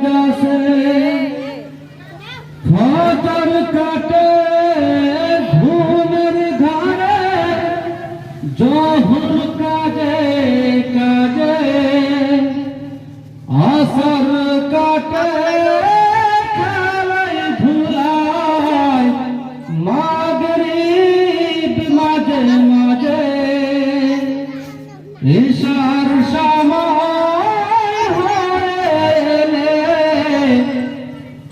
যাসে ফজর কাটে ঘুমের ধারে জোহর কাজে কাজে আসর কাটে খেলায় ধুলায় মাগরিব মাঝে মাঝে ঈশার সময় হলে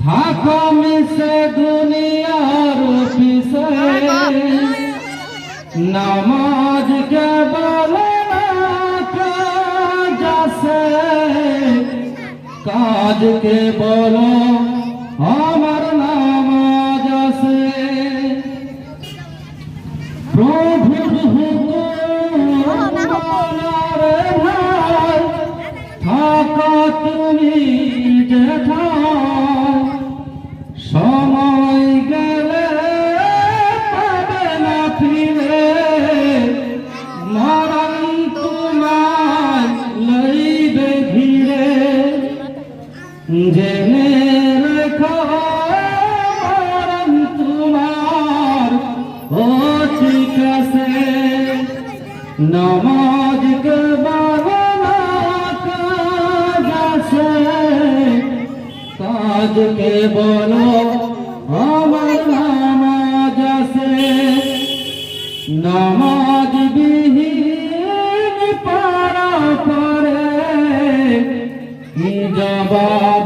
থাকো মিশে দুনিয়ার পিছে নামাজ কে বলে না কাজ আছে কাজ কে বলো আমার নামাজ আছে প্রভুর হুকুম মানারে ভাই থাকো তুমি যেথায় সময় গেলে পাবে না ফিরে মরণ তোমায় লইবে ঘিরে জেনে রেখো মরণ তোমার অতি কাছে নামাজ কে বাবা কাজ আছে কাজ কে বলো আমার নামাজ আছে নামাজ বিহীন পারা করে কি জবাব